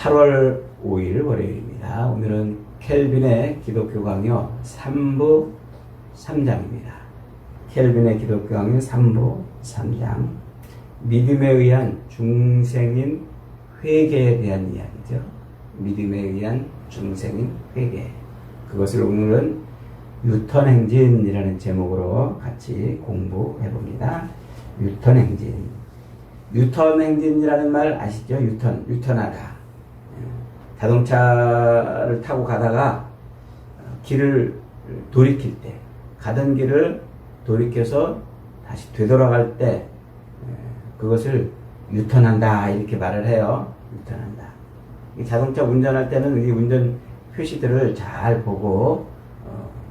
8월 5일 월요일입니다. 오늘은 켈빈의 기독교 강요 3부 3장입니다. 켈빈의 기독교 강요 3부 3장. 믿음에 의한 중생인 회개에 대한 이야기죠. 믿음에 의한 중생인 회개. 그것을 오늘은 유턴행진이라는 제목으로 같이 공부해 봅니다. 유턴행진. 유턴행진이라는 말 아시죠? 유턴하다. 자동차를 타고 가다가 길을 돌이킬 때, 가던 길을 돌이켜서 다시 되돌아갈 때 그것을 유턴한다 이렇게 말을 해요. 유턴한다. 자동차 운전할 때는 이 운전 표시들을 잘 보고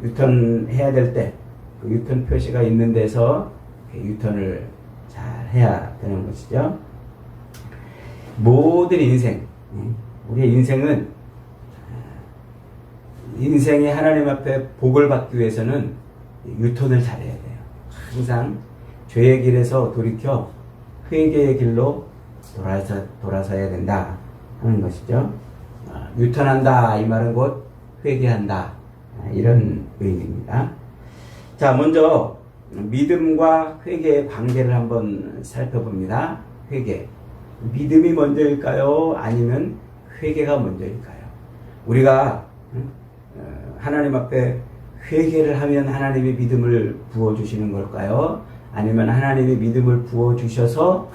유턴해야 될 때 그 유턴 표시가 있는 데서 유턴을 잘 해야 되는 것이죠. 모든 인생, 우리의 인생은 인생이 하나님 앞에 복을 받기 위해서는 유턴을 잘해야 돼요. 항상 죄의 길에서 돌이켜 회개의 길로 돌아서야 된다 하는 것이죠. 유턴한다 이 말은 곧 회개한다 이런 의미입니다. 자, 먼저 믿음과 회개의 관계를 한번 살펴봅니다. 회개. 믿음이 먼저일까요? 아니면 회개가 먼저일까요? 우리가 하나님 앞에 회개를 하면 하나님이 믿음을 부어주시는 걸까요? 아니면 하나님이 믿음을 부어주셔서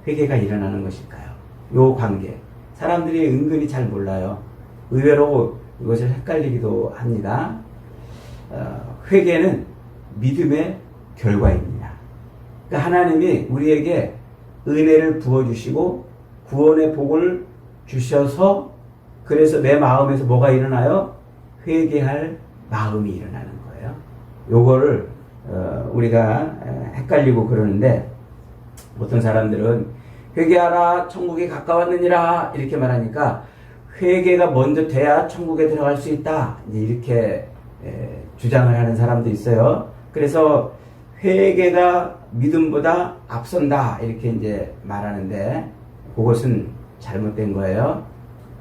회개가 일어나는 것일까요? 요 관계. 사람들이 은근히 잘 몰라요. 의외로 이것을 헷갈리기도 합니다. 회개는 믿음의 결과입니다. 그러니까 하나님이 우리에게 은혜를 부어주시고 구원의 복을 주셔서 그래서 내 마음에서 뭐가 일어나요? 회개할 마음이 일어나는 거예요. 요거를 우리가 헷갈리고 그러는데 어떤 사람들은 회개하라 천국이 가까웠느니라 이렇게 말하니까 회개가 먼저 돼야 천국에 들어갈 수 있다 이렇게 주장을 하는 사람도 있어요. 그래서 회개가 믿음보다 앞선다 이렇게 이제 말하는데 그것은 잘못된 거예요.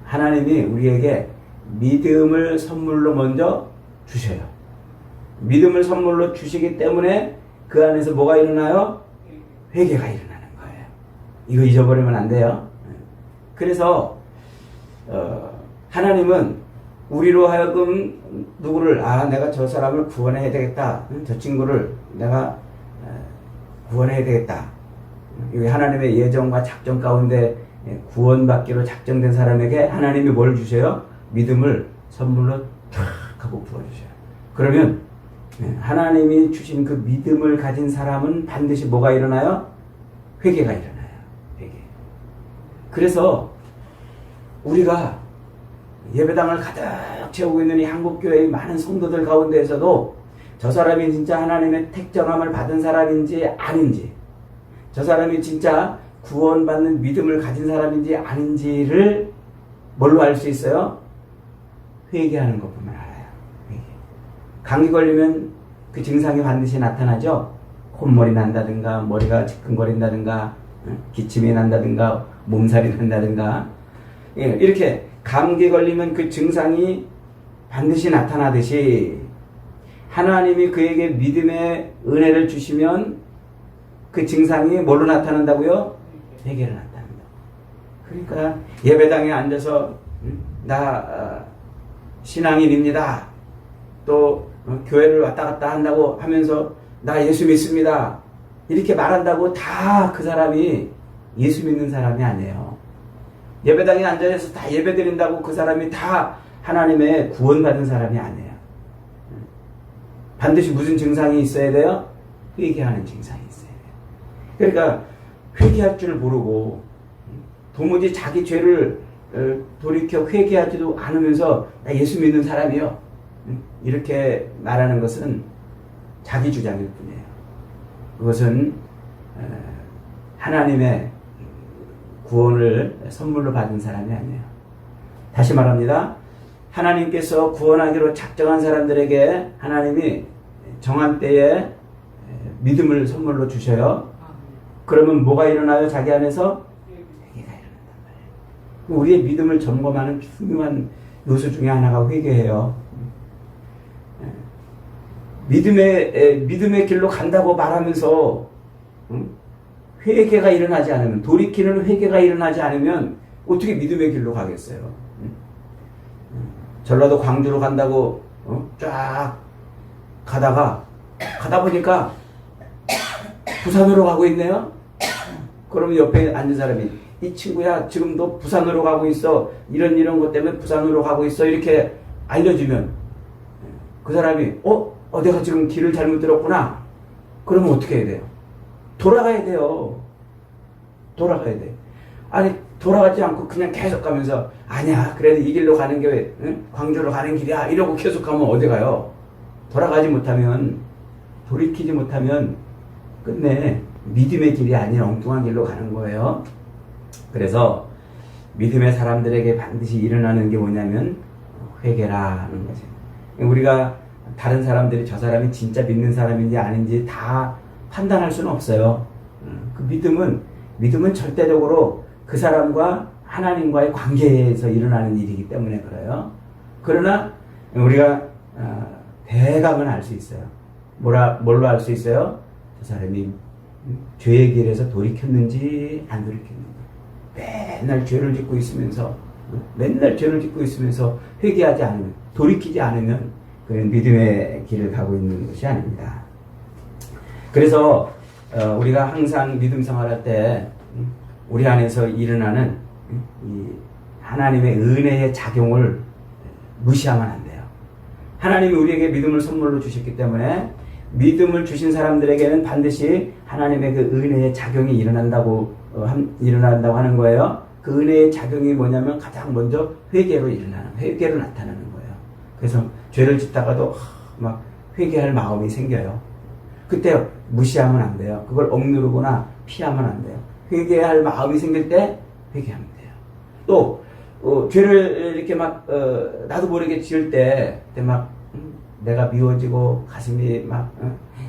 하나님이 우리에게 믿음을 선물로 먼저 주셔요. 믿음을 선물로 주시기 때문에 그 안에서 뭐가 일어나요? 회개가 일어나는 거예요. 이거 잊어버리면 안 돼요. 그래서 하나님은 우리로 하여금 누구를 내가 저 사람을 구원해야 되겠다. 저 친구를 내가 구원해야 되겠다. 하나님의 예정과 작정 가운데 구원받기로 작정된 사람에게 하나님이 뭘 주셔요? 믿음을 선물로 탁 하고 부어주셔요. 그러면 하나님이 주신 그 믿음을 가진 사람은 반드시 뭐가 일어나요? 회개가 일어나요. 회개. 그래서 우리가 예배당을 가득 채우고 있는 이 한국교회의 많은 성도들 가운데에서도 저 사람이 진짜 하나님의 택정함을 받은 사람인지 아닌지, 저 사람이 진짜 구원받는 믿음을 가진 사람인지 아닌지를 뭘로 알 수 있어요? 회개하는 것 보면 알아요. 회개. 감기 걸리면 그 증상이 반드시 나타나죠. 콧물이 난다든가 머리가 지끈거린다든가 기침이 난다든가 몸살이 난다든가 이렇게 감기 걸리면 그 증상이 반드시 나타나듯이 하나님이 그에게 믿음의 은혜를 주시면 그 증상이 뭘로 나타난다고요? 회개로 나타난다. 그러니까 예배당에 앉아서 나 신앙인입니다. 또 교회를 왔다 갔다 한다고 하면서 나 예수 믿습니다. 이렇게 말한다고 다 그 사람이 예수 믿는 사람이 아니에요. 예배당에 앉아서 다 예배 드린다고 그 사람이 다 하나님의 구원받은 사람이 아니에요. 반드시 무슨 증상이 있어야 돼요? 회개하는 증상이 있어야 돼요. 그러니까 회개할 줄 모르고 도무지 자기 죄를 돌이켜 회개하지도 않으면서 나 예수 믿는 사람이요. 이렇게 말하는 것은 자기 주장일 뿐이에요. 그것은 하나님의 구원을 선물로 받은 사람이 아니에요. 다시 말합니다. 하나님께서 구원하기로 작정한 사람들에게 하나님이 정한 때에 믿음을 선물로 주셔요. 그러면 뭐가 일어나요? 자기 안에서 회개가 일어난단 말이에요. 우리의 믿음을 점검하는 중요한 요소 중에 하나가 회개예요. 믿음의 길로 간다고 말하면서 회개가 일어나지 않으면, 돌이키는 회개가 일어나지 않으면 어떻게 믿음의 길로 가겠어요? 전라도 광주로 간다고 쫙 가다 보니까 부산으로 가고 있네요. 그러면 옆에 앉은 사람이, 이 친구야 지금도 부산으로 가고 있어, 이런 것 때문에 부산으로 가고 있어, 이렇게 알려주면 그 사람이 내가 지금 길을 잘못 들었구나. 그러면 어떻게 해야 돼요? 돌아가야 돼요. 돌아가야 돼. 아니, 돌아가지 않고 그냥 계속 가면서, 아니야, 그래도 이 길로 가는 게 광주로 가는 길이야, 이러고 계속 가면 어디 가요? 돌아가지 못하면, 돌이키지 못하면 끝내 믿음의 길이 아닌 엉뚱한 길로 가는 거예요. 그래서 믿음의 사람들에게 반드시 일어나는 게 뭐냐면 회개라는 거죠. 우리가 다른 사람들이 저 사람이 진짜 믿는 사람인지 아닌지 다 판단할 수는 없어요. 그 믿음은 절대적으로 그 사람과 하나님과의 관계에서 일어나는 일이기 때문에 그래요. 그러나 우리가 대강은 알 수 있어요. 뭘로 알 수 있어요? 저 사람이 죄의 길에서 돌이켰는지 안 돌이켰는지. 맨날 죄를 짓고 있으면서 회개하지 않으면, 돌이키지 않으면 그는 믿음의 길을 가고 있는 것이 아닙니다. 그래서 우리가 항상 믿음 생활할 때 우리 안에서 일어나는 이 하나님의 은혜의 작용을 무시하면 안 돼요. 하나님이 우리에게 믿음을 선물로 주셨기 때문에 믿음을 주신 사람들에게는 반드시 하나님의 그 은혜의 작용이 일어난다고 하는 거예요. 그 은혜의 작용이 뭐냐면 가장 먼저 회개로 나타나는 거예요. 그래서 죄를 짓다가도 막 회개할 마음이 생겨요. 그때 무시하면 안 돼요. 그걸 억누르거나 피하면 안 돼요. 회개할 마음이 생길 때 회개하면 돼요. 또 죄를 이렇게 막 나도 모르게 지을 때 그때 막 내가 미워지고 가슴이 막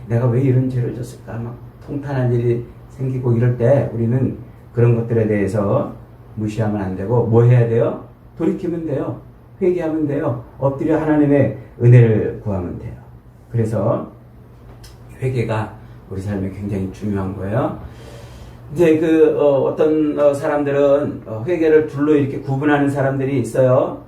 내가 왜 이런 죄를 졌을까 막 통탄한 일이 생기고 이럴 때 우리는 그런 것들에 대해서 무시하면 안 되고 뭐 해야 돼요? 돌이키면 돼요. 회개하면 돼요. 엎드려 하나님의 은혜를 구하면 돼요. 그래서 회개가 우리 삶에 굉장히 중요한 거예요. 이제 어떤 사람들은 회개를 둘로 이렇게 구분하는 사람들이 있어요.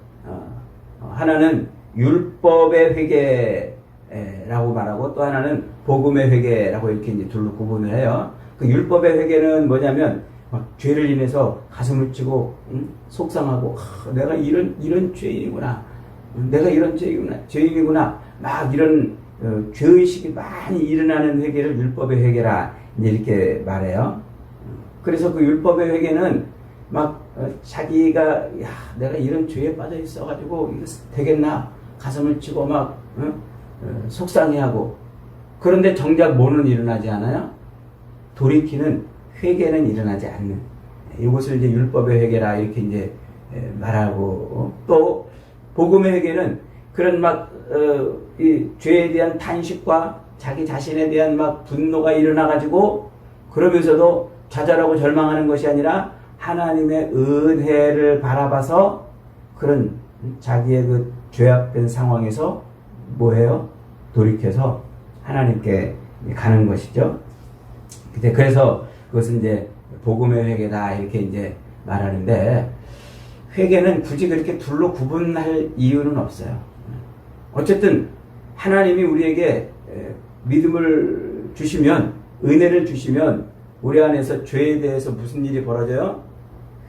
하나는 율법의 회개라고 말하고 또 하나는 복음의 회개라고 이렇게 이제 둘로 구분을 해요. 그 율법의 회개는 뭐냐면 막 죄를 인해서 가슴을 찌고 속상하고 내가 이런 죄인이구나. 내가 이런 죄인이구나. 막 이런 죄의식이 많이 일어나는 회개를 율법의 회개라 이제 이렇게 말해요. 그래서 그 율법의 회개는 막 자기가 내가 이런 죄에 빠져 있어가지고 이거 되겠나 가슴을 치고 막 속상해하고 그런데 정작 뭐는 일어나지 않아요? 돌이키는 회개는 일어나지 않는 이것을 이제 율법의 회개라 이렇게 이제 말하고 또 복음의 회개는 그런 이 죄에 대한 탄식과 자기 자신에 대한 막 분노가 일어나가지고 그러면서도 좌절하고 절망하는 것이 아니라 하나님의 은혜를 바라봐서 그런 자기의 그 죄악된 상황에서 뭐해요? 돌이켜서 하나님께 가는 것이죠. 그래서 그것은 이제 복음의 회개다 이렇게 이제 말하는데 회개는 굳이 그렇게 둘로 구분할 이유는 없어요. 어쨌든 하나님이 우리에게 믿음을 주시면 은혜를 주시면 우리 안에서 죄에 대해서 무슨 일이 벌어져요?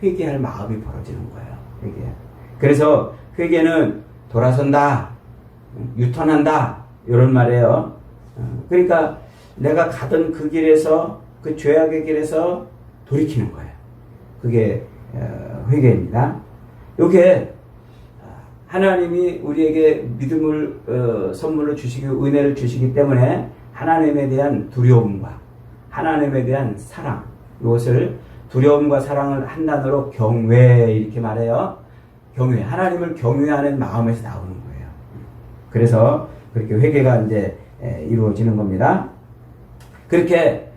회개할 마음이 벌어지는 거예요. 회개. 그래서 회개는 돌아선다, 유턴한다 이런 말이에요. 그러니까 내가 가던 그 길에서 그 죄악의 길에서 돌이키는 거예요. 그게 회개입니다. 이게 하나님이 우리에게 믿음을 선물로 주시고 은혜를 주시기 때문에 하나님에 대한 두려움과 하나님에 대한 사랑 이것을 두려움과 사랑을 한 단어로 경외 이렇게 말해요. 경외 하나님을 경외하는 마음에서 나오는 거예요. 그래서 그렇게 회개가 이제 이루어지는 겁니다. 그렇게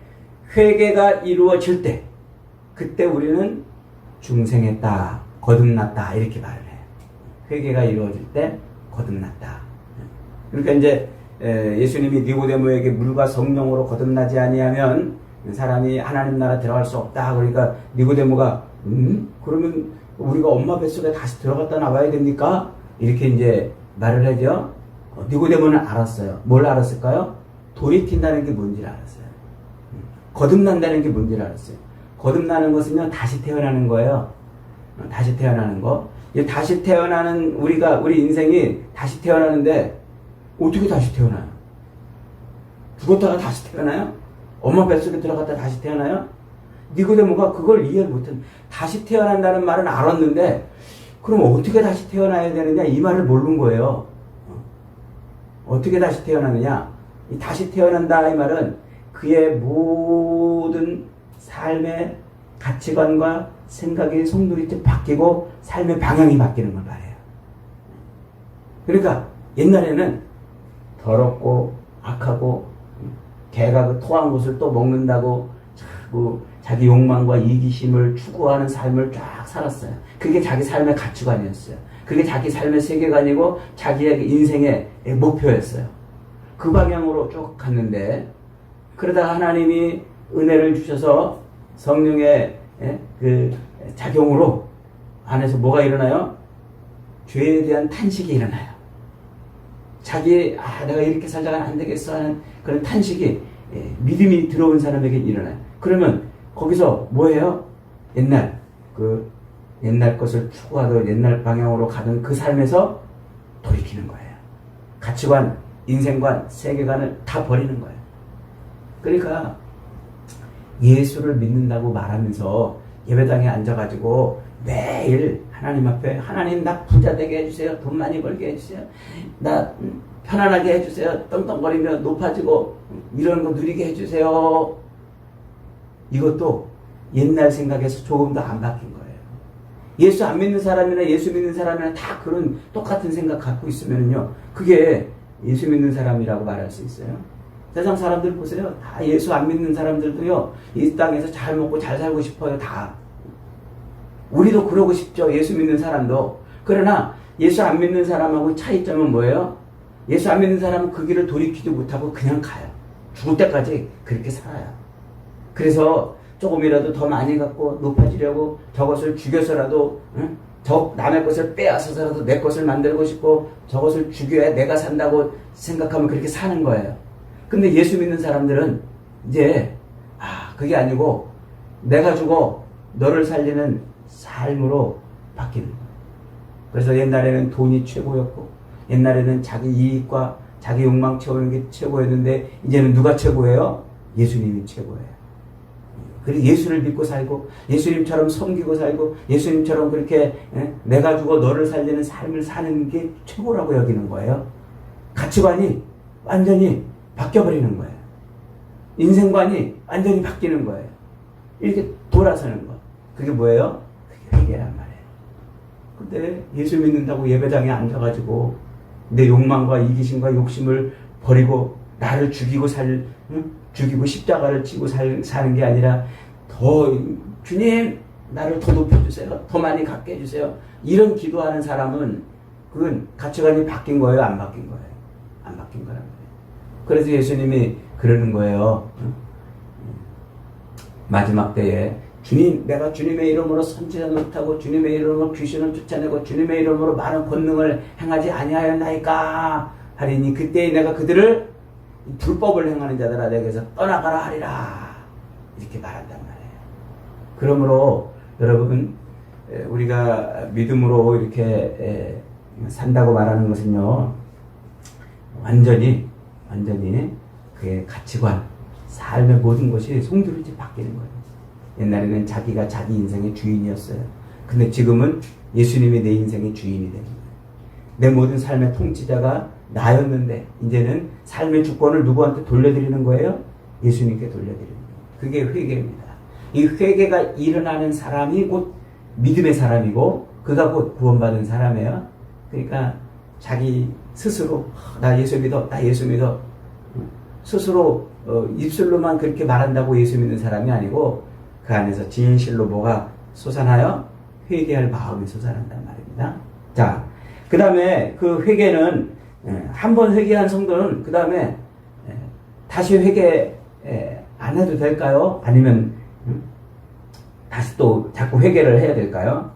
회개가 이루어질 때 그때 우리는 중생했다 거듭났다 이렇게 말을 해요. 회개가 이루어질 때 거듭났다. 그러니까 이제 예수님이 니고데모에게 물과 성령으로 거듭나지 아니하면 사람이 하나님 나라 들어갈 수 없다. 그러니까 니고데모가 그러면 우리가 엄마 뱃속에 다시 들어갔다 나와야 됩니까? 이렇게 이제 말을 하죠. 니고데모는 알았어요. 뭘 알았을까요? 돌이킨다는 게 뭔지를 알았어요. 거듭난다는 게 뭔지를 알았어요. 거듭나는 것은요, 다시 태어나는 거예요. 다시 태어나는 거. 다시 태어나는 우리 인생이 다시 태어나는데 어떻게 다시 태어나요? 죽었다가 다시 태어나요? 엄마 뱃속에 들어갔다 다시 태어나요? 니고데모가 그걸 이해를 못한. 다시 태어난다는 말은 알았는데 그럼 어떻게 다시 태어나야 되느냐 이 말을 모르는 거예요. 어떻게 다시 태어나느냐? 이 다시 태어난다 이 말은 그의 모든 삶의 가치관과 생각이 송두리째 바뀌고 삶의 방향이 바뀌는 걸 말해요. 그러니까 옛날에는 더럽고 악하고 개가 그 토한 것을 또 먹는다고 자기 욕망과 이기심을 추구하는 삶을 쫙 살았어요. 그게 자기 삶의 가치관이었어요. 그게 자기 삶의 세계관이고 자기의 인생의 목표였어요. 그 방향으로 쭉 갔는데 그러다가 하나님이 은혜를 주셔서 성령의 그 작용으로 안에서 뭐가 일어나요? 죄에 대한 탄식이 일어나요. 내가 이렇게 살다가는 안 되겠어 하는 그런 탄식이 믿음이 들어온 사람에게 일어나요. 그러면 거기서 뭐예요? 옛날 것을 추구하던 옛날 방향으로 가던 그 삶에서 돌이키는 거예요. 가치관, 인생관, 세계관을 다 버리는 거예요. 그러니까 예수를 믿는다고 말하면서 예배당에 앉아가지고 매일 하나님 앞에 하나님 나 부자 되게 해주세요. 돈 많이 벌게 해주세요. 나 편안하게 해주세요. 떵떵거리며 높아지고 이런 거 누리게 해주세요. 이것도 옛날 생각에서 조금 더 안 바뀐 거예요. 예수 안 믿는 사람이나 예수 믿는 사람이나 다 그런 똑같은 생각 갖고 있으면요, 그게 예수 믿는 사람이라고 말할 수 있어요. 세상 사람들 보세요. 다 예수 안 믿는 사람들도요, 이 땅에서 잘 먹고 잘 살고 싶어요. 다. 우리도 그러고 싶죠. 예수 믿는 사람도. 그러나 예수 안 믿는 사람하고 차이점은 뭐예요? 예수 안 믿는 사람은 그 길을 돌이키지 못하고 그냥 가요. 죽을 때까지 그렇게 살아요. 그래서 조금이라도 더 많이 갖고 높아지려고 저것을 죽여서라도 남의 것을 빼앗아서라도 내 것을 만들고 싶고 저것을 죽여야 내가 산다고 생각하면 그렇게 사는 거예요. 근데 예수 믿는 사람들은 이제 그게 아니고 내가 죽어 너를 살리는 삶으로 바뀌는 거예요. 그래서 옛날에는 돈이 최고였고 옛날에는 자기 이익과 자기 욕망 채우는 게 최고였는데 이제는 누가 최고예요? 예수님이 최고예요. 그리고 예수를 믿고 살고 예수님처럼 섬기고 살고 예수님처럼 그렇게 내가 죽어 너를 살리는 삶을 사는 게 최고라고 여기는 거예요. 가치관이 완전히 바뀌어버리는 거예요. 인생관이 완전히 바뀌는 거예요. 이렇게 돌아서는 거. 그게 뭐예요? 그게 회개란 말이에요. 근데 예수 믿는다고 예배당에 앉아가지고 내 욕망과 이기심과 욕심을 버리고 나를 죽이고 십자가를 지고 사는 게 아니라 주님 나를 더 높여주세요. 더 많이 갖게 해주세요. 이런 기도하는 사람은 그건 가치관이 바뀐 거예요? 안 바뀐 거예요? 안 바뀐 거란 말이에요. 그래서 예수님이 그러는 거예요. 마지막 때에 주님, 내가 주님의 이름으로 선지자 노릇하고 주님의 이름으로 귀신을 쫓아내고 주님의 이름으로 많은 권능을 행하지 아니하였나이까 하리니 그때에 내가 그들을 불법을 행하는 자들아 내게서 떠나가라 하리라 이렇게 말한단 말이에요. 그러므로 여러분 우리가 믿음으로 이렇게 산다고 말하는 것은요 완전히 그의 가치관 삶의 모든 것이 송두리째 바뀌는 거예요. 옛날에는 자기가 자기 인생의 주인이었어요. 근데 지금은 예수님이 내 인생의 주인이 되는 거예요. 내 모든 삶의 통치자가 나였는데 이제는 삶의 주권을 누구한테 돌려드리는 거예요? 예수님께 돌려드리는 거예요. 그게 회개입니다. 이 회개가 일어나는 사람이 곧 믿음의 사람이고 그가 곧 구원받은 사람이에요. 그러니까 자기 스스로 나 예수 믿어 스스로 입술로만 그렇게 말한다고 예수 믿는 사람이 아니고 그 안에서 진실로 뭐가 솟아나요? 회개할 마음이 솟아난단 말입니다. 자, 그 다음에 그 회개는 한 번 회개한 성도는 그 다음에 다시 회개 안 해도 될까요? 아니면 다시 또 자꾸 회개를 해야 될까요?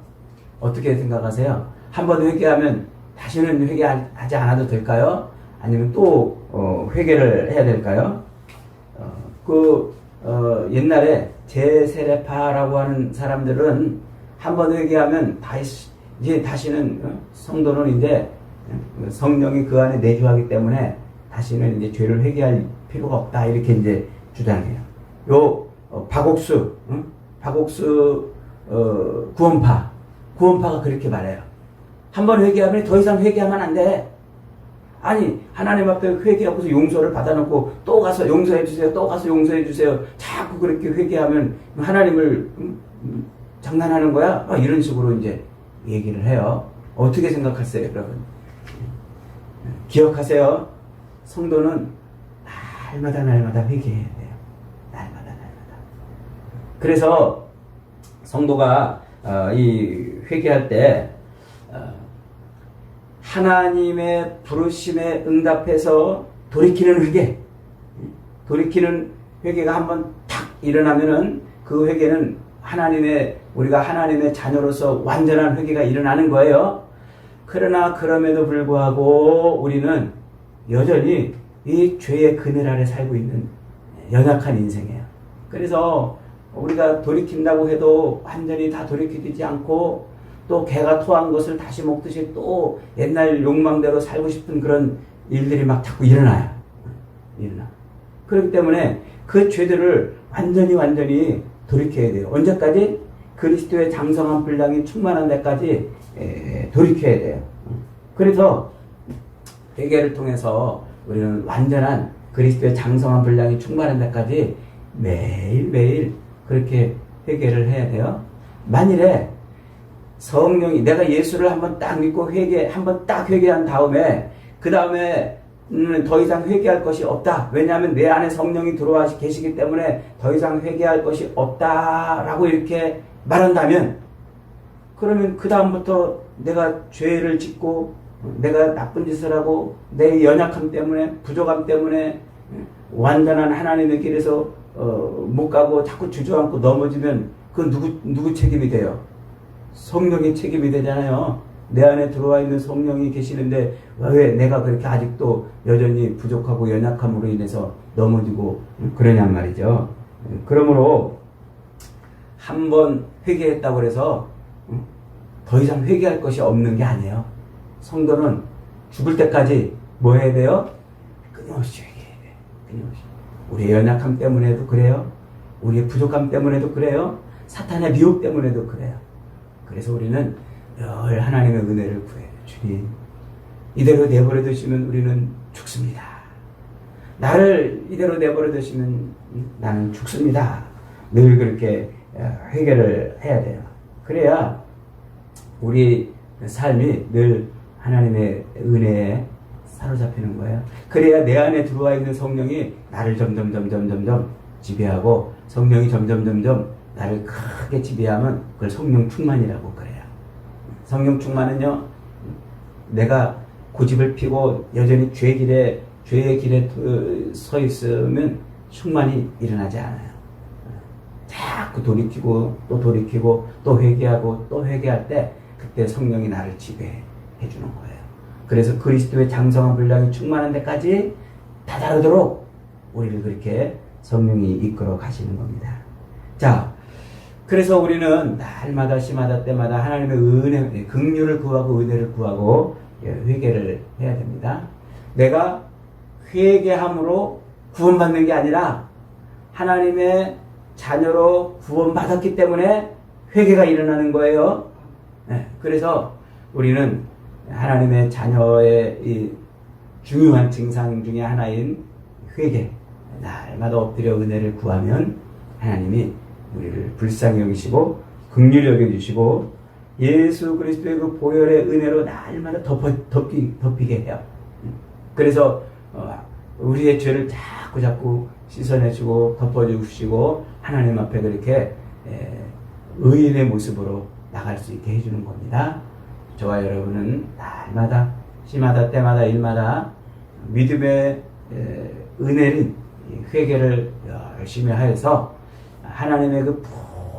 어떻게 생각하세요? 한 번 회개하면 다시는 회개하지 않아도 될까요? 아니면 또 회개를 해야 될까요? 옛날에 제세례파라고 하는 사람들은 한 번 회개하면 이제 다시는 성도는 이제 성령이 그 안에 내주하기 때문에 다시는 이제 죄를 회개할 필요가 없다 이렇게 이제 주장해요. 박옥수 구원파가 그렇게 말해요. 한 번 회개하면 더 이상 회개하면 안 돼. 아니 하나님 앞에 회개하고서 용서를 받아놓고 또 가서 용서해 주세요. 또 가서 용서해 주세요. 자꾸 그렇게 회개하면 하나님을 장난하는 거야? 이런 식으로 이제 얘기를 해요. 어떻게 생각하세요, 여러분? 기억하세요. 성도는 날마다 회개해야 돼요. 날마다. 그래서 성도가 이 회개할 때 하나님의 부르심에 응답해서 돌이키는 회개가 한번 탁 일어나면은 그 회개는 우리가 하나님의 자녀로서 완전한 회개가 일어나는 거예요. 그러나 그럼에도 불구하고 우리는 여전히 이 죄의 그늘 아래 살고 있는 연약한 인생이에요. 그래서 우리가 돌이킨다고 해도 완전히 다 돌이키지 않고 또 개가 토한 것을 다시 먹듯이 또 옛날 욕망대로 살고 싶은 그런 일들이 막 자꾸 일어나. 그렇기 때문에 그 죄들을 완전히 돌이켜야 돼요. 언제까지? 그리스도의 장성한 분량이 충만한 데까지 돌이켜야 돼요. 그래서 회개를 통해서 우리는 완전한 그리스도의 장성한 분량이 충만한 데까지 매일매일 그렇게 회개를 해야 돼요. 만일에 성령이 내가 예수를 한번 딱 믿고 한번 딱 회개한 다음에 그 다음에 더 이상 회개할 것이 없다. 왜냐하면 내 안에 성령이 들어와 계시기 때문에 더 이상 회개할 것이 없다라고 이렇게 말한다면 그러면 그 다음부터 내가 죄를 짓고 내가 나쁜 짓을 하고 내 연약함 때문에 부족함 때문에 완전한 하나님의 길에서 못 가고 자꾸 주저앉고 넘어지면 그건 누구 책임이 돼요? 성령의 책임이 되잖아요. 내 안에 들어와 있는 성령이 계시는데 왜 내가 그렇게 아직도 여전히 부족하고 연약함으로 인해서 넘어지고 그러냔 말이죠. 그러므로 한번 회개했다고 해서 더 이상 회개할 것이 없는 게 아니에요. 성도는 죽을 때까지 뭐 해야 돼요? 끊임없이 회개해야 돼요. 끊임없이. 우리의 연약함 때문에도 그래요. 우리의 부족함 때문에도 그래요. 사탄의 미혹 때문에도 그래요. 그래서 우리는 늘 하나님의 은혜를 구해요. 주님, 이대로 내버려 두시면 우리는 죽습니다. 나를 이대로 내버려 두시면 나는 죽습니다. 늘 그렇게 회개를 해야 돼요. 그래야 우리 삶이 늘 하나님의 은혜에 사로잡히는 거예요. 그래야 내 안에 들어와 있는 성령이 나를 점점 지배하고 성령이 점점 나를 크게 지배하면 그걸 성령 충만이라고 그래요. 성령 충만은요, 내가 고집을 피고 여전히 죄의 길에 서 있으면 충만이 일어나지 않아요. 자꾸 돌이키고 또 회개하고 또 회개할 때 그때 성령이 나를 지배해 주는 거예요. 그래서 그리스도의 장성한 분량이 충만한 데까지 다다르도록 우리를 그렇게 성령이 이끌어 가시는 겁니다. 자, 그래서 우리는 날마다 시마다 때마다 하나님의 은혜, 긍휼을 구하고 은혜를 구하고 회개를 해야 됩니다. 내가 회개함으로 구원받는 게 아니라 하나님의 자녀로 구원받았기 때문에 회개가 일어나는 거예요. 그래서 우리는 하나님의 자녀의 이 중요한 증상 중에 하나인 회개, 날마다 엎드려 은혜를 구하면 하나님이 우리를 불쌍히 여기시고 긍휼히 여겨주시고 예수 그리스도의 그 보혈의 은혜로 날마다 덮이게 해요. 그래서 우리의 죄를 자꾸 씻어내시고 덮어주시고 하나님 앞에 그렇게 의인의 모습으로 나갈 수 있게 해주는 겁니다. 저와 여러분은 날마다, 시마다, 때마다, 일마다 믿음의 은혜는 회개를 열심히 하여서 하나님의 그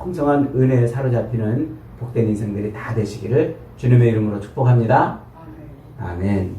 풍성한 은혜에 사로잡히는 복된 인생들이 다 되시기를 주님의 이름으로 축복합니다. 아멘.